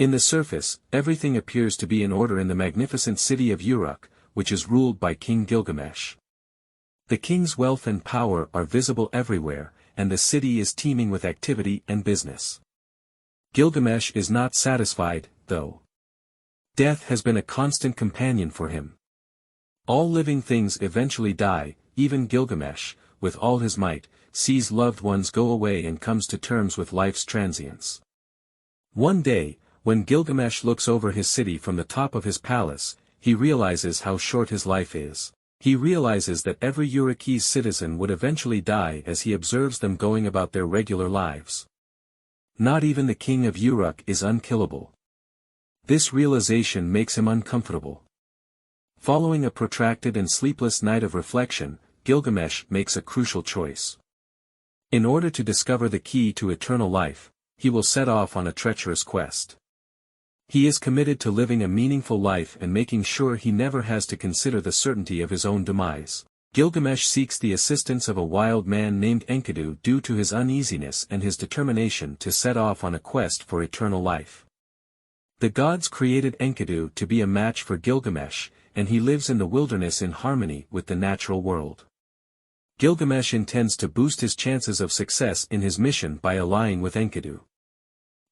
In the surface, everything appears to be in order in the magnificent city of Uruk, which is ruled by King Gilgamesh. The king's wealth and power are visible everywhere, and the city is teeming with activity and business. Gilgamesh is not satisfied, though. Death has been a constant companion for him. All living things eventually die, even Gilgamesh, with all his might, sees loved ones go away and comes to terms with life's transience. One day, when Gilgamesh looks over his city from the top of his palace, he realizes how short his life is. He realizes that every Urukese citizen would eventually die as he observes them going about their regular lives. Not even the king of Uruk is unkillable. This realization makes him uncomfortable. Following a protracted and sleepless night of reflection, Gilgamesh makes a crucial choice. In order to discover the key to eternal life, he will set off on a treacherous quest. He is committed to living a meaningful life and making sure he never has to consider the certainty of his own demise. Gilgamesh seeks the assistance of a wild man named Enkidu due to his uneasiness and his determination to set off on a quest for eternal life. The gods created Enkidu to be a match for Gilgamesh, and he lives in the wilderness in harmony with the natural world. Gilgamesh intends to boost his chances of success in his mission by allying with Enkidu.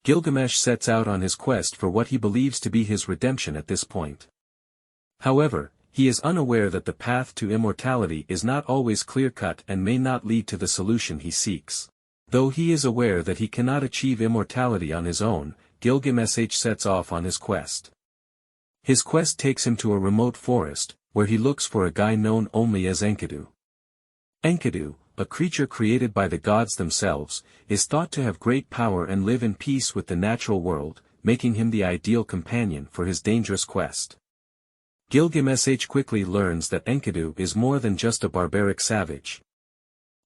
Gilgamesh sets out on his quest for what he believes to be his redemption at this point. However, he is unaware that the path to immortality is not always clear-cut and may not lead to the solution he seeks. Though he is aware that he cannot achieve immortality on his own, Gilgamesh sets off on his quest. His quest takes him to a remote forest, where he looks for a guy known only as Enkidu. Enkidu, a creature created by the gods themselves, is thought to have great power and live in peace with the natural world, making him the ideal companion for his dangerous quest. Gilgamesh quickly learns that Enkidu is more than just a barbaric savage.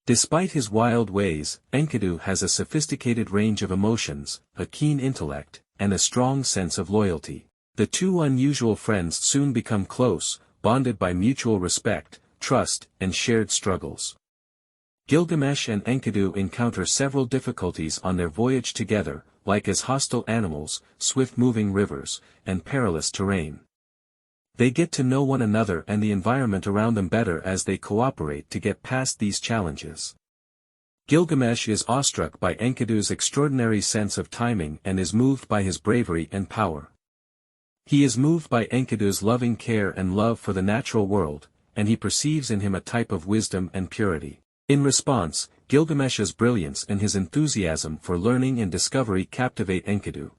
Despite his wild ways, Enkidu has a sophisticated range of emotions, a keen intellect, and a strong sense of loyalty. The two unusual friends soon become close, bonded by mutual respect, trust, and shared struggles. Gilgamesh and Enkidu encounter several difficulties on their voyage together, like as hostile animals, swift-moving rivers, and perilous terrain. They get to know one another and the environment around them better as they cooperate to get past these challenges. Gilgamesh is awestruck by Enkidu's extraordinary sense of timing and is moved by his bravery and power. He is moved by Enkidu's loving care and love for the natural world, and he perceives in him a type of wisdom and purity. In response, Gilgamesh's brilliance and his enthusiasm for learning and discovery captivate Enkidu.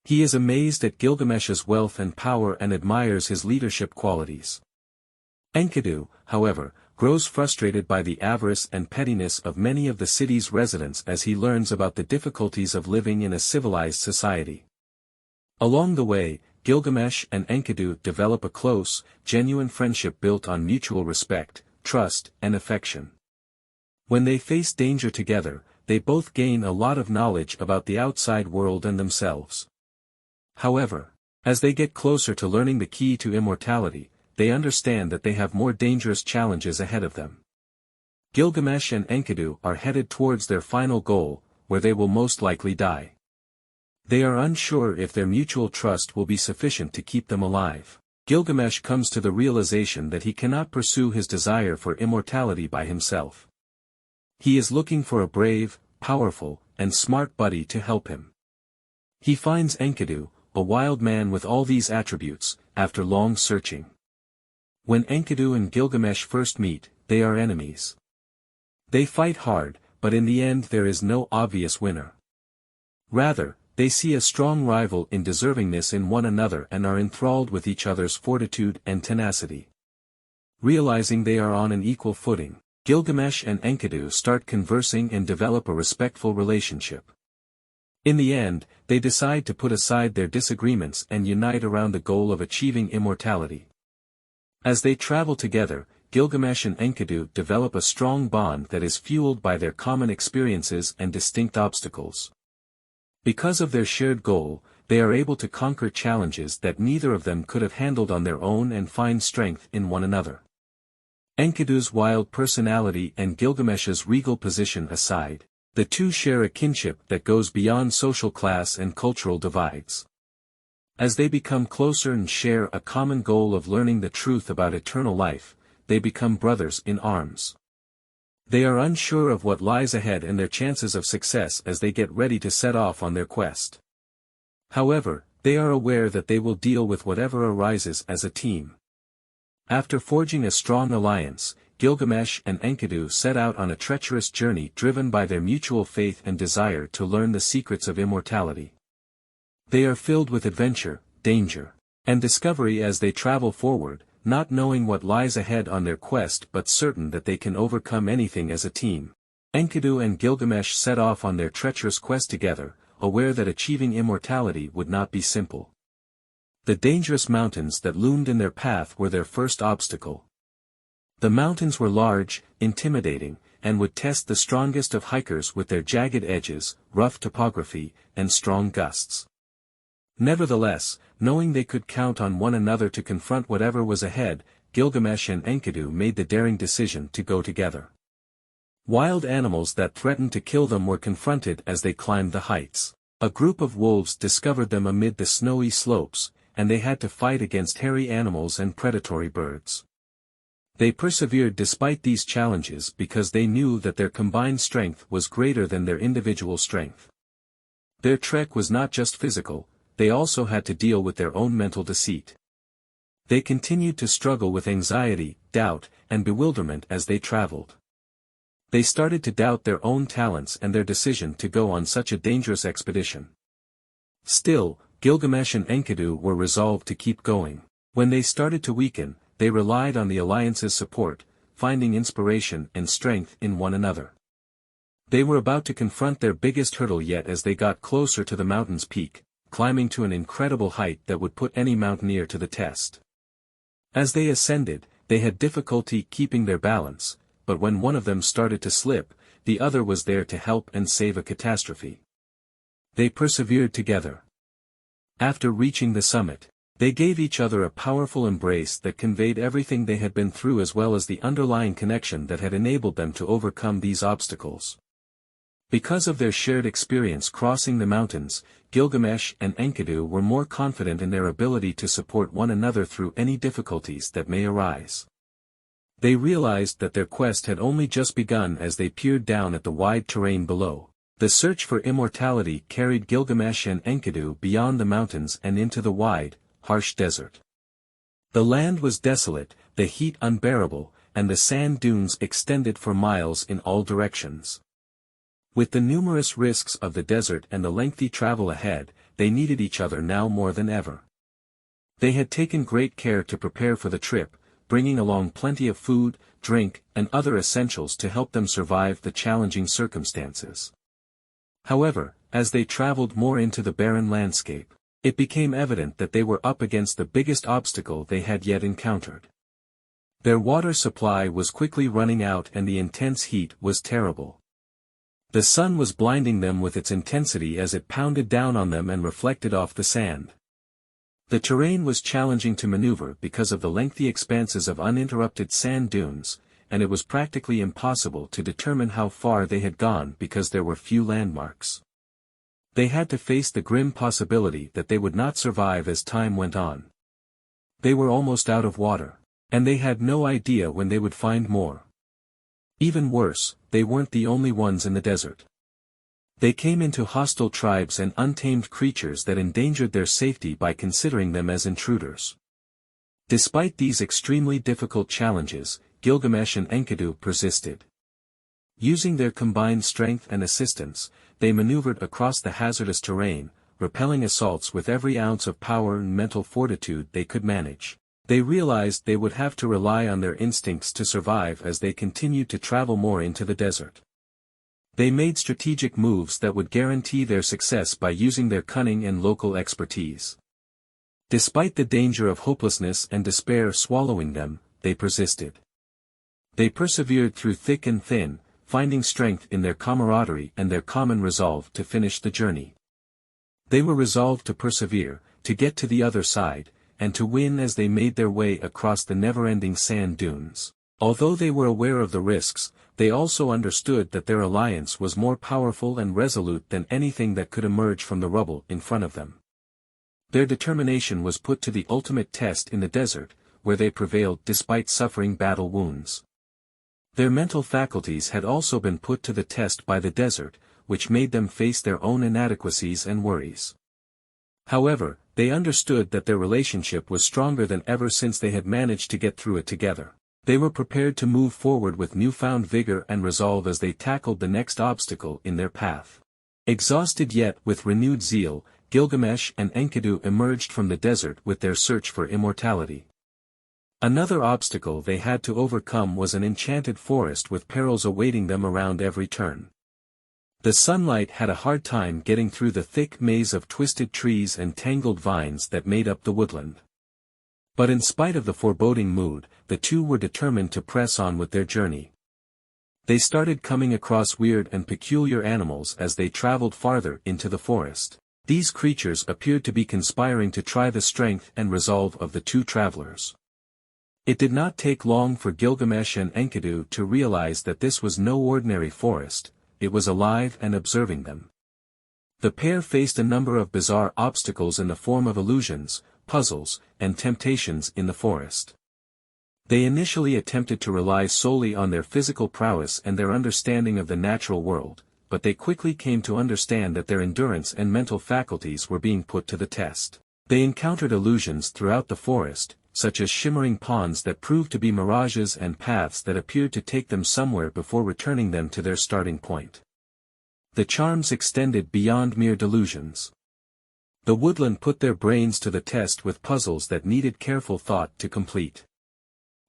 He is amazed at Gilgamesh's wealth and power and admires his leadership qualities. Enkidu, however, grows frustrated by the avarice and pettiness of many of the city's residents as he learns about the difficulties of living in a civilized society. Along the way, Gilgamesh and Enkidu develop a close, genuine friendship built on mutual respect, trust, and affection. When they face danger together, they both gain a lot of knowledge about the outside world and themselves. However, as they get closer to learning the key to immortality, they understand that they have more dangerous challenges ahead of them. Gilgamesh and Enkidu are headed towards their final goal, where they will most likely die. They are unsure if their mutual trust will be sufficient to keep them alive. Gilgamesh comes to the realization that he cannot pursue his desire for immortality by himself. He is looking for a brave, powerful, and smart buddy to help him. He finds Enkidu, a wild man with all these attributes, after long searching. When Enkidu and Gilgamesh first meet, they are enemies. They fight hard, but in the end there is no obvious winner. Rather, they see a strong rival in deservingness in one another and are enthralled with each other's fortitude and tenacity. Realizing they are on an equal footing, Gilgamesh and Enkidu start conversing and develop a respectful relationship. In the end, they decide to put aside their disagreements and unite around the goal of achieving immortality. As they travel together, Gilgamesh and Enkidu develop a strong bond that is fueled by their common experiences and distinct obstacles. Because of their shared goal, they are able to conquer challenges that neither of them could have handled on their own and find strength in one another. Enkidu's wild personality and Gilgamesh's regal position aside, the two share a kinship that goes beyond social class and cultural divides. As they become closer and share a common goal of learning the truth about eternal life, they become brothers in arms. They are unsure of what lies ahead and their chances of success as they get ready to set off on their quest. However, they are aware that they will deal with whatever arises as a team. After forging a strong alliance, Gilgamesh and Enkidu set out on a treacherous journey driven by their mutual faith and desire to learn the secrets of immortality. They are filled with adventure, danger, and discovery as they travel forward, not knowing what lies ahead on their quest but certain that they can overcome anything as a team. Enkidu and Gilgamesh set off on their treacherous quest together, aware that achieving immortality would not be simple. The dangerous mountains that loomed in their path were their first obstacle. The mountains were large, intimidating, and would test the strongest of hikers with their jagged edges, rough topography, and strong gusts. Nevertheless, knowing they could count on one another to confront whatever was ahead, Gilgamesh and Enkidu made the daring decision to go together. Wild animals that threatened to kill them were confronted as they climbed the heights. A group of wolves discovered them amid the snowy slopes, and they had to fight against hairy animals and predatory birds. They persevered despite these challenges because they knew that their combined strength was greater than their individual strength. Their trek was not just physical, they also had to deal with their own mental deceit. They continued to struggle with anxiety, doubt, and bewilderment as they traveled. They started to doubt their own talents and their decision to go on such a dangerous expedition. Still, Gilgamesh and Enkidu were resolved to keep going. When they started to weaken, they relied on the alliance's support, finding inspiration and strength in one another. They were about to confront their biggest hurdle yet as they got closer to the mountain's peak, climbing to an incredible height that would put any mountaineer to the test. As they ascended, they had difficulty keeping their balance, but when one of them started to slip, the other was there to help and save a catastrophe. They persevered together. After reaching the summit, they gave each other a powerful embrace that conveyed everything they had been through as well as the underlying connection that had enabled them to overcome these obstacles. Because of their shared experience crossing the mountains, Gilgamesh and Enkidu were more confident in their ability to support one another through any difficulties that may arise. They realized that their quest had only just begun as they peered down at the wide terrain below. The search for immortality carried Gilgamesh and Enkidu beyond the mountains and into the wide, harsh desert. The land was desolate, the heat unbearable, and the sand dunes extended for miles in all directions. With the numerous risks of the desert and the lengthy travel ahead, they needed each other now more than ever. They had taken great care to prepare for the trip, bringing along plenty of food, drink, and other essentials to help them survive the challenging circumstances. However, as they traveled more into the barren landscape, it became evident that they were up against the biggest obstacle they had yet encountered. Their water supply was quickly running out and the intense heat was terrible. The sun was blinding them with its intensity as it pounded down on them and reflected off the sand. The terrain was challenging to maneuver because of the lengthy expanses of uninterrupted sand dunes, and it was practically impossible to determine how far they had gone because there were few landmarks. They had to face the grim possibility that they would not survive as time went on. They were almost out of water, and they had no idea when they would find more. Even worse, they weren't the only ones in the desert. They came into hostile tribes and untamed creatures that endangered their safety by considering them as intruders. Despite these extremely difficult challenges, Gilgamesh and Enkidu persisted. Using their combined strength and assistance, they maneuvered across the hazardous terrain, repelling assaults with every ounce of power and mental fortitude they could manage. They realized they would have to rely on their instincts to survive as they continued to travel more into the desert. They made strategic moves that would guarantee their success by using their cunning and local expertise. Despite the danger of hopelessness and despair swallowing them, they persisted. They persevered through thick and thin, finding strength in their camaraderie and their common resolve to finish the journey. They were resolved to persevere, to get to the other side, and to win as they made their way across the never-ending sand dunes. Although they were aware of the risks, they also understood that their alliance was more powerful and resolute than anything that could emerge from the rubble in front of them. Their determination was put to the ultimate test in the desert, where they prevailed despite suffering battle wounds. Their mental faculties had also been put to the test by the desert, which made them face their own inadequacies and worries. However, they understood that their relationship was stronger than ever since they had managed to get through it together. They were prepared to move forward with newfound vigor and resolve as they tackled the next obstacle in their path. Exhausted yet with renewed zeal, Gilgamesh and Enkidu emerged from the desert with their search for immortality. Another obstacle they had to overcome was an enchanted forest with perils awaiting them around every turn. The sunlight had a hard time getting through the thick maze of twisted trees and tangled vines that made up the woodland. But in spite of the foreboding mood, the two were determined to press on with their journey. They started coming across weird and peculiar animals as they traveled farther into the forest. These creatures appeared to be conspiring to try the strength and resolve of the two travelers. It did not take long for Gilgamesh and Enkidu to realize that this was no ordinary forest, it was alive and observing them. The pair faced a number of bizarre obstacles in the form of illusions, puzzles, and temptations in the forest. They initially attempted to rely solely on their physical prowess and their understanding of the natural world, but they quickly came to understand that their endurance and mental faculties were being put to the test. They encountered illusions throughout the forest, such as shimmering ponds that proved to be mirages and paths that appeared to take them somewhere before returning them to their starting point. The charms extended beyond mere delusions. The woodland put their brains to the test with puzzles that needed careful thought to complete.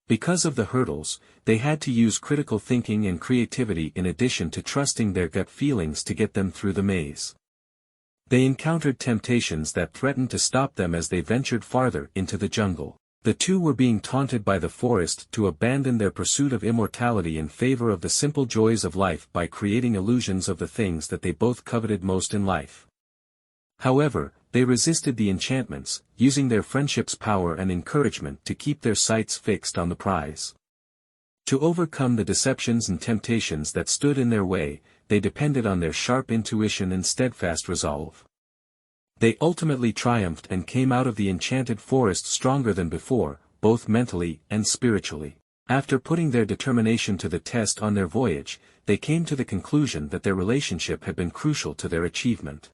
Because of the hurdles, they had to use critical thinking and creativity in addition to trusting their gut feelings to get them through the maze. They encountered temptations that threatened to stop them as they ventured farther into the jungle. The two were being taunted by the forest to abandon their pursuit of immortality in favor of the simple joys of life by creating illusions of the things that they both coveted most in life. However, they resisted the enchantments, using their friendship's power and encouragement to keep their sights fixed on the prize. To overcome the deceptions and temptations that stood in their way, they depended on their sharp intuition and steadfast resolve. They ultimately triumphed and came out of the enchanted forest stronger than before, both mentally and spiritually. After putting their determination to the test on their voyage, they came to the conclusion that their relationship had been crucial to their achievement.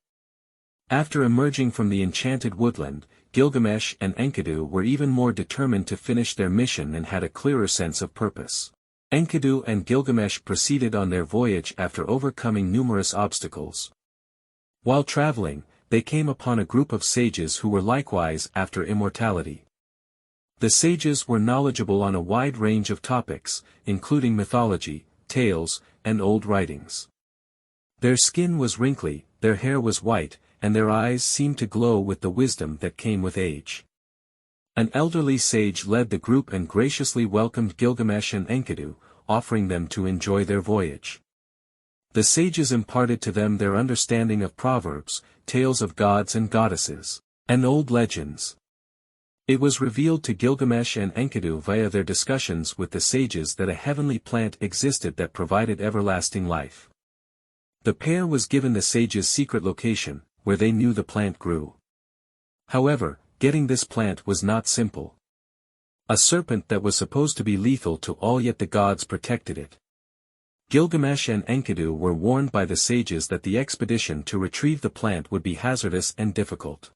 After emerging from the enchanted woodland, Gilgamesh and Enkidu were even more determined to finish their mission and had a clearer sense of purpose. Enkidu and Gilgamesh proceeded on their voyage after overcoming numerous obstacles. While traveling, they came upon a group of sages who were likewise after immortality. The sages were knowledgeable on a wide range of topics, including mythology, tales, and old writings. Their skin was wrinkly, their hair was white, and their eyes seemed to glow with the wisdom that came with age. An elderly sage led the group and graciously welcomed Gilgamesh and Enkidu, offering them to enjoy their voyage. The sages imparted to them their understanding of proverbs, tales of gods and goddesses, and old legends. It was revealed to Gilgamesh and Enkidu via their discussions with the sages that a heavenly plant existed that provided everlasting life. The pair was given the sages' secret location, where they knew the plant grew. However, getting this plant was not simple. A serpent that was supposed to be lethal to all, yet the gods protected it. Gilgamesh and Enkidu were warned by the sages that the expedition to retrieve the plant would be hazardous and difficult.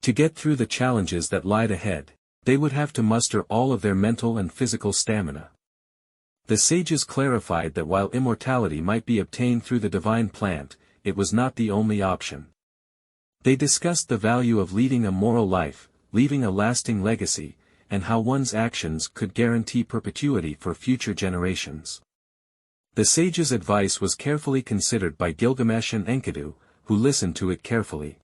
To get through the challenges that lied ahead, they would have to muster all of their mental and physical stamina. The sages clarified that while immortality might be obtained through the divine plant, it was not the only option. They discussed the value of leading a moral life, leaving a lasting legacy, and how one's actions could guarantee perpetuity for future generations. The sages' advice was carefully considered by Gilgamesh and Enkidu, who listened to it carefully.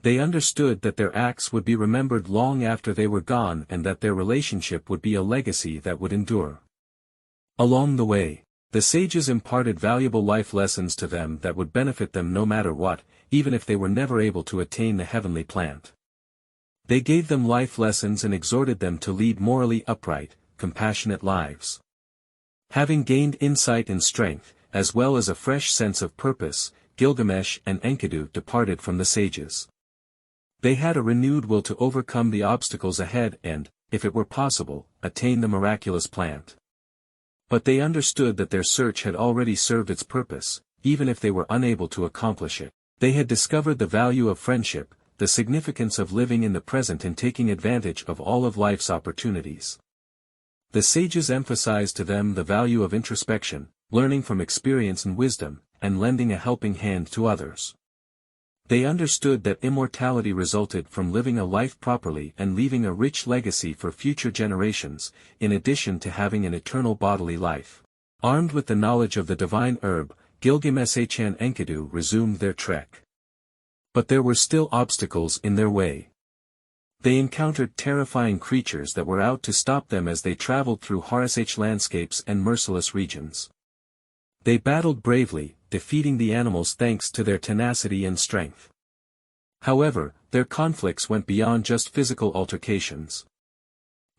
They understood that their acts would be remembered long after they were gone and that their relationship would be a legacy that would endure. Along the way, the sages imparted valuable life lessons to them that would benefit them no matter what, even if they were never able to attain the heavenly plant. They gave them life lessons and exhorted them to lead morally upright, compassionate lives. Having gained insight and strength, as well as a fresh sense of purpose, Gilgamesh and Enkidu departed from the sages. They had a renewed will to overcome the obstacles ahead and, if it were possible, attain the miraculous plant. But they understood that their search had already served its purpose, even if they were unable to accomplish it. They had discovered the value of friendship, the significance of living in the present and taking advantage of all of life's opportunities. The sages emphasized to them the value of introspection, learning from experience and wisdom, and lending a helping hand to others. They understood that immortality resulted from living a life properly and leaving a rich legacy for future generations, in addition to having an eternal bodily life. Armed with the knowledge of the divine herb, Gilgamesh and Enkidu resumed their trek. But there were still obstacles in their way. They encountered terrifying creatures that were out to stop them as they traveled through horrifying landscapes and merciless regions. They battled bravely, defeating the animals thanks to their tenacity and strength. However, their conflicts went beyond just physical altercations.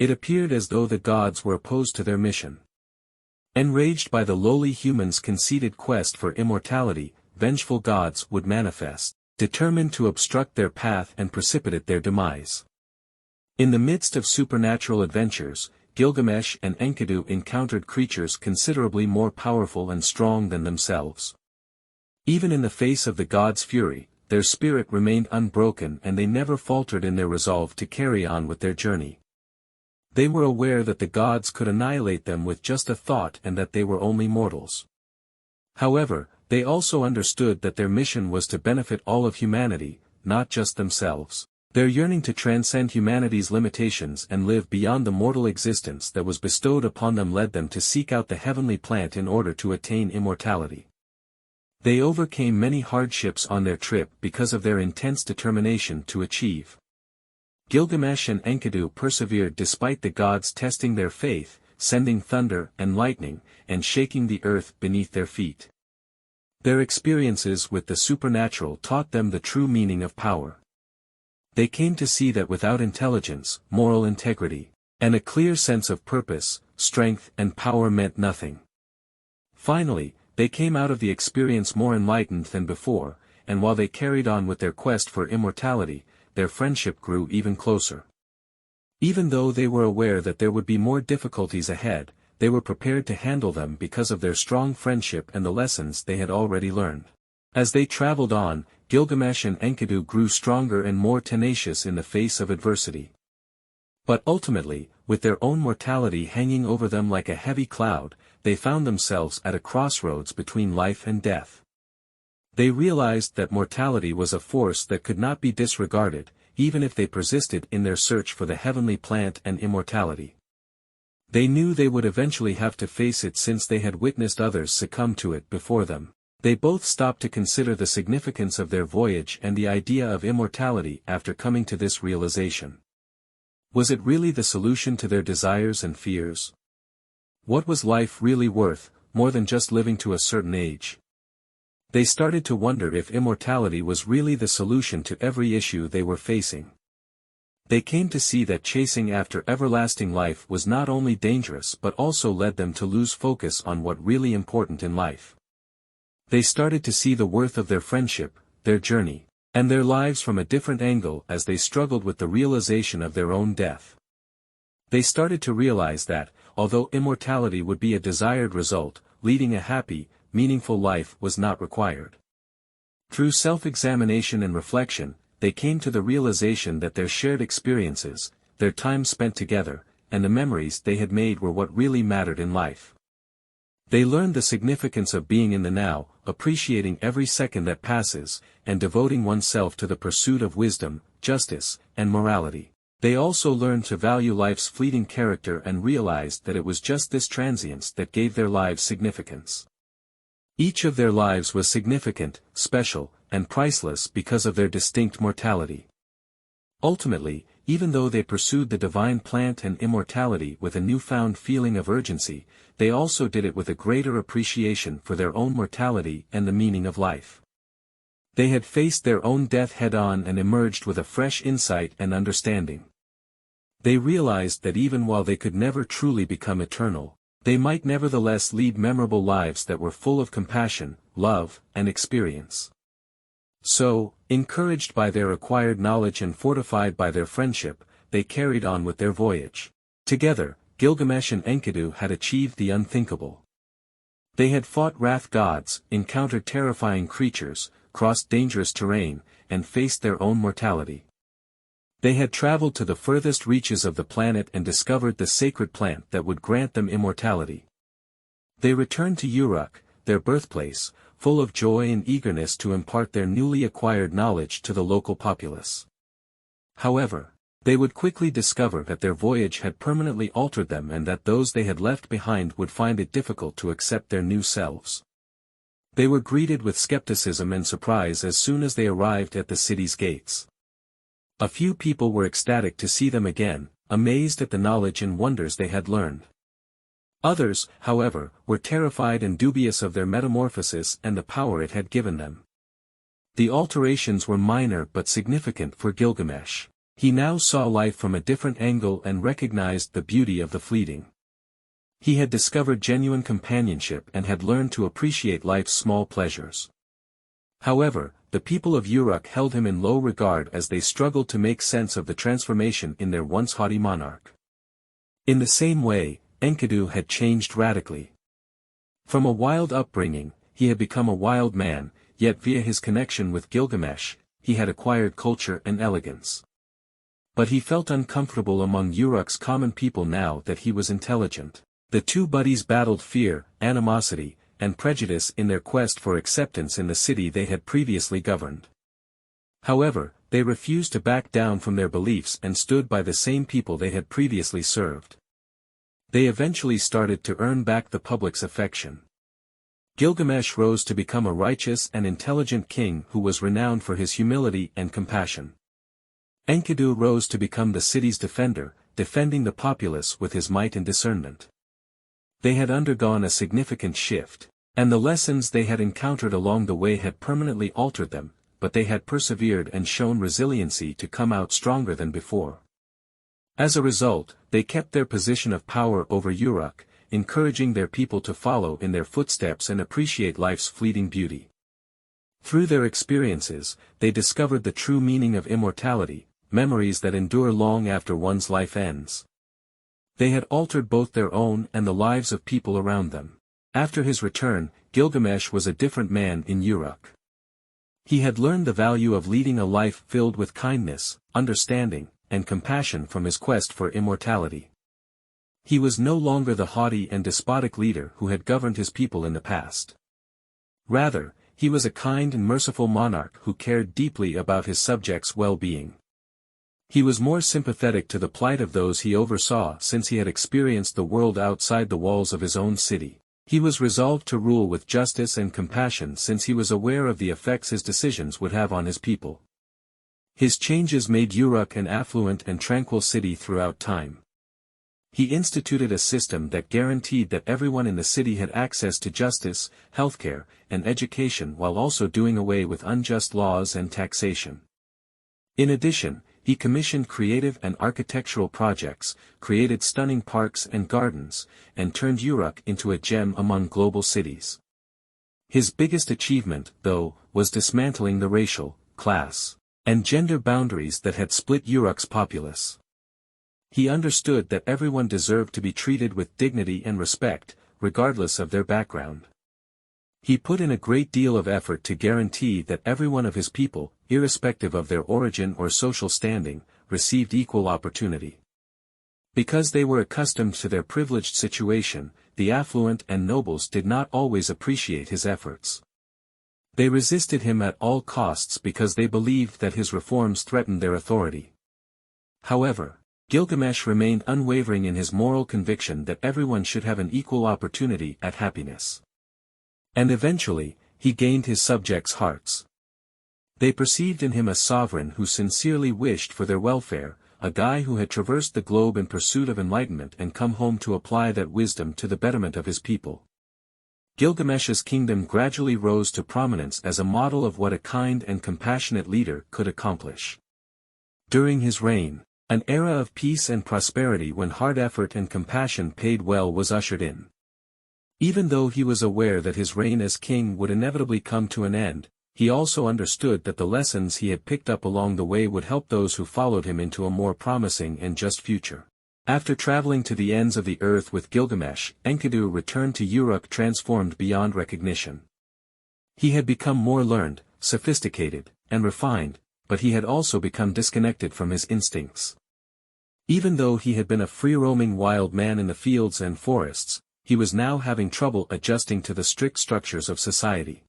It appeared as though the gods were opposed to their mission. Enraged by the lowly humans' conceited quest for immortality, vengeful gods would manifest, determined to obstruct their path and precipitate their demise. In the midst of supernatural adventures, Gilgamesh and Enkidu encountered creatures considerably more powerful and strong than themselves. Even in the face of the gods' fury, their spirit remained unbroken and they never faltered in their resolve to carry on with their journey. They were aware that the gods could annihilate them with just a thought and that they were only mortals. However, they also understood that their mission was to benefit all of humanity, not just themselves. Their yearning to transcend humanity's limitations and live beyond the mortal existence that was bestowed upon them led them to seek out the heavenly plant in order to attain immortality. They overcame many hardships on their trip because of their intense determination to achieve. Gilgamesh and Enkidu persevered despite the gods testing their faith, sending thunder and lightning, and shaking the earth beneath their feet. Their experiences with the supernatural taught them the true meaning of power. They came to see that without intelligence, moral integrity, and a clear sense of purpose, strength and power meant nothing. Finally, they came out of the experience more enlightened than before, and while they carried on with their quest for immortality, their friendship grew even closer. Even though they were aware that there would be more difficulties ahead, they were prepared to handle them because of their strong friendship and the lessons they had already learned. As they traveled on, Gilgamesh and Enkidu grew stronger and more tenacious in the face of adversity. But ultimately, with their own mortality hanging over them like a heavy cloud, they found themselves at a crossroads between life and death. They realized that mortality was a force that could not be disregarded, even if they persisted in their search for the heavenly plant and immortality. They knew they would eventually have to face it since they had witnessed others succumb to it before them. They both stopped to consider the significance of their voyage and the idea of immortality after coming to this realization. Was it really the solution to their desires and fears? What was life really worth, more than just living to a certain age? They started to wonder if immortality was really the solution to every issue they were facing. They came to see that chasing after everlasting life was not only dangerous but also led them to lose focus on what really important in life. They started to see the worth of their friendship, their journey, and their lives from a different angle as they struggled with the realization of their own death. They started to realize that, although immortality would be a desired result, leading a happy, meaningful life was not required. Through self-examination and reflection, they came to the realization that their shared experiences, their time spent together, and the memories they had made were what really mattered in life. They learned the significance of being in the now, appreciating every second that passes, and devoting oneself to the pursuit of wisdom, justice, and morality. They also learned to value life's fleeting character and realized that it was just this transience that gave their lives significance. Each of their lives was significant, special, and priceless because of their distinct mortality. Ultimately, even though they pursued the divine plant and immortality with a newfound feeling of urgency, they also did it with a greater appreciation for their own mortality and the meaning of life. They had faced their own death head-on and emerged with a fresh insight and understanding. They realized that even while they could never truly become eternal, they might nevertheless lead memorable lives that were full of compassion, love, and experience. So, encouraged by their acquired knowledge and fortified by their friendship, they carried on with their voyage. Together, Gilgamesh and Enkidu had achieved the unthinkable. They had fought wrath gods, encountered terrifying creatures, crossed dangerous terrain, and faced their own mortality. They had traveled to the furthest reaches of the planet and discovered the sacred plant that would grant them immortality. They returned to Uruk, their birthplace, full of joy and eagerness to impart their newly acquired knowledge to the local populace. However, they would quickly discover that their voyage had permanently altered them and that those they had left behind would find it difficult to accept their new selves. They were greeted with skepticism and surprise as soon as they arrived at the city's gates. A few people were ecstatic to see them again, amazed at the knowledge and wonders they had learned. Others, however, were terrified and dubious of their metamorphosis and the power it had given them. The alterations were minor but significant for Gilgamesh. He now saw life from a different angle and recognized the beauty of the fleeting. He had discovered genuine companionship and had learned to appreciate life's small pleasures. However, the people of Uruk held him in low regard as they struggled to make sense of the transformation in their once haughty monarch. In the same way, Enkidu had changed radically. From a wild upbringing, he had become a wild man, yet via his connection with Gilgamesh, he had acquired culture and elegance. But he felt uncomfortable among Uruk's common people now that he was intelligent. The two buddies battled fear, animosity, and prejudice in their quest for acceptance in the city they had previously governed. However, they refused to back down from their beliefs and stood by the same people they had previously served. They eventually started to earn back the public's affection. Gilgamesh rose to become a righteous and intelligent king who was renowned for his humility and compassion. Enkidu rose to become the city's defender, defending the populace with his might and discernment. They had undergone a significant shift, and the lessons they had encountered along the way had permanently altered them, but they had persevered and shown resiliency to come out stronger than before. As a result, they kept their position of power over Uruk, encouraging their people to follow in their footsteps and appreciate life's fleeting beauty. Through their experiences, they discovered the true meaning of immortality, memories that endure long after one's life ends. They had altered both their own and the lives of people around them. After his return, Gilgamesh was a different man in Uruk. He had learned the value of leading a life filled with kindness, understanding, and compassion from his quest for immortality. He was no longer the haughty and despotic leader who had governed his people in the past. Rather, he was a kind and merciful monarch who cared deeply about his subjects' well-being. He was more sympathetic to the plight of those he oversaw since he had experienced the world outside the walls of his own city. He was resolved to rule with justice and compassion since he was aware of the effects his decisions would have on his people. His changes made Uruk an affluent and tranquil city throughout time. He instituted a system that guaranteed that everyone in the city had access to justice, healthcare, and education while also doing away with unjust laws and taxation. In addition, he commissioned creative and architectural projects, created stunning parks and gardens, and turned Uruk into a gem among global cities. His biggest achievement, though, was dismantling the racial, class, and gender boundaries that had split Uruk's populace. He understood that everyone deserved to be treated with dignity and respect, regardless of their background. He put in a great deal of effort to guarantee that every one of his people, irrespective of their origin or social standing, received equal opportunity. Because they were accustomed to their privileged situation, the affluent and nobles did not always appreciate his efforts. They resisted him at all costs because they believed that his reforms threatened their authority. However, Gilgamesh remained unwavering in his moral conviction that everyone should have an equal opportunity at happiness. And eventually, he gained his subjects' hearts. They perceived in him a sovereign who sincerely wished for their welfare, a guy who had traversed the globe in pursuit of enlightenment and come home to apply that wisdom to the betterment of his people. Gilgamesh's kingdom gradually rose to prominence as a model of what a kind and compassionate leader could accomplish. During his reign, an era of peace and prosperity when hard effort and compassion paid well was ushered in. Even though he was aware that his reign as king would inevitably come to an end, he also understood that the lessons he had picked up along the way would help those who followed him into a more promising and just future. After traveling to the ends of the earth with Gilgamesh, Enkidu returned to Uruk transformed beyond recognition. He had become more learned, sophisticated, and refined, but he had also become disconnected from his instincts. Even though he had been a free-roaming wild man in the fields and forests, he was now having trouble adjusting to the strict structures of society.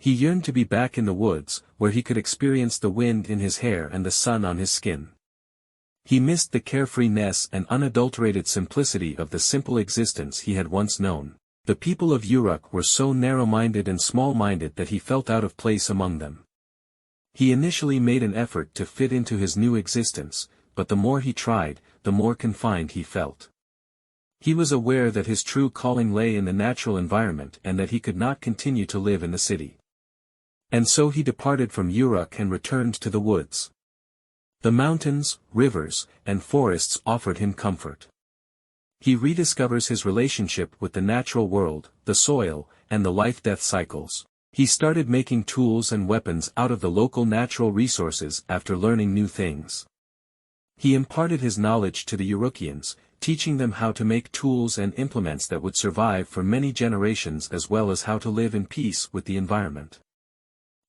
He yearned to be back in the woods, where he could experience the wind in his hair and the sun on his skin. He missed the carefreeness and unadulterated simplicity of the simple existence he had once known. The people of Uruk were so narrow-minded and small-minded that he felt out of place among them. He initially made an effort to fit into his new existence, but the more he tried, the more confined he felt. He was aware that his true calling lay in the natural environment and that he could not continue to live in the city. And so he departed from Uruk and returned to the woods. The mountains, rivers, and forests offered him comfort. He rediscovers his relationship with the natural world, the soil, and the life-death cycles. He started making tools and weapons out of the local natural resources after learning new things. He imparted his knowledge to the Urukians, teaching them how to make tools and implements that would survive for many generations as well as how to live in peace with the environment.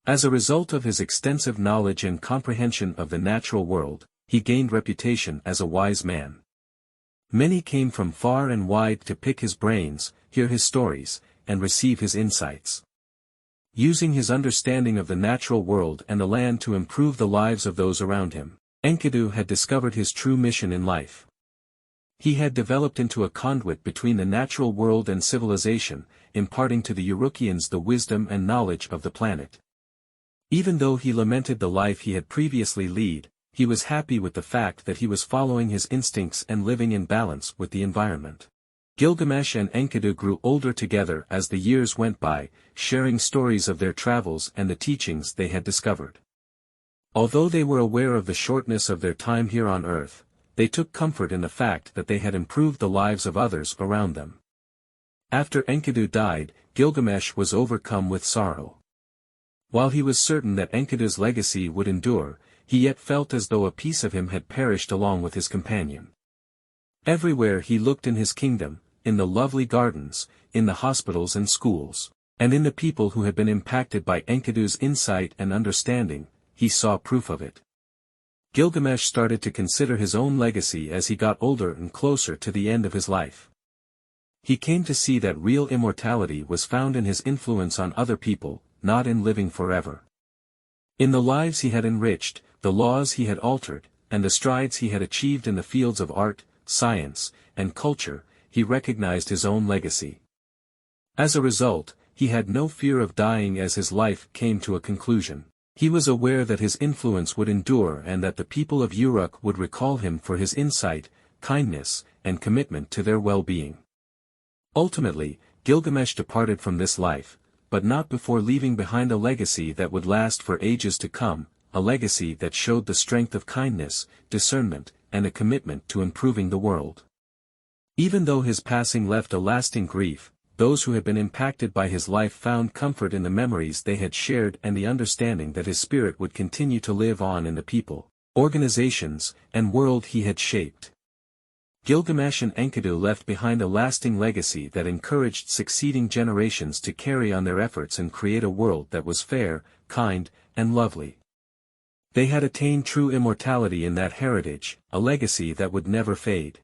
As a result of his extensive knowledge and comprehension of the natural world, he gained reputation as a wise man. Many came from far and wide to pick his brains, hear his stories, and receive his insights. Using his understanding of the natural world and the land to improve the lives of those around him, Enkidu had discovered his true mission in life. He had developed into a conduit between the natural world and civilization, imparting to the Urukians the wisdom and knowledge of the planet. Even though he lamented the life he had previously led, he was happy with the fact that he was following his instincts and living in balance with the environment. Gilgamesh and Enkidu grew older together as the years went by, sharing stories of their travels and the teachings they had discovered. Although they were aware of the shortness of their time here on earth, they took comfort in the fact that they had improved the lives of others around them. After Enkidu died, Gilgamesh was overcome with sorrow. While he was certain that Enkidu's legacy would endure, he yet felt as though a piece of him had perished along with his companion. Everywhere he looked in his kingdom, in the lovely gardens, in the hospitals and schools, and in the people who had been impacted by Enkidu's insight and understanding, he saw proof of it. Gilgamesh started to consider his own legacy as he got older and closer to the end of his life. He came to see that real immortality was found in his influence on other people, not in living forever. In the lives he had enriched, the laws he had altered, and the strides he had achieved in the fields of art, science, and culture, he recognized his own legacy. As a result, he had no fear of dying as his life came to a conclusion. He was aware that his influence would endure and that the people of Uruk would recall him for his insight, kindness, and commitment to their well-being. Ultimately, Gilgamesh departed from this life, but not before leaving behind a legacy that would last for ages to come, a legacy that showed the strength of kindness, discernment, and a commitment to improving the world. Even though his passing left a lasting grief, those who had been impacted by his life found comfort in the memories they had shared and the understanding that his spirit would continue to live on in the people, organizations, and world he had shaped. Gilgamesh and Enkidu left behind a lasting legacy that encouraged succeeding generations to carry on their efforts and create a world that was fair, kind, and lovely. They had attained true immortality in that heritage, a legacy that would never fade.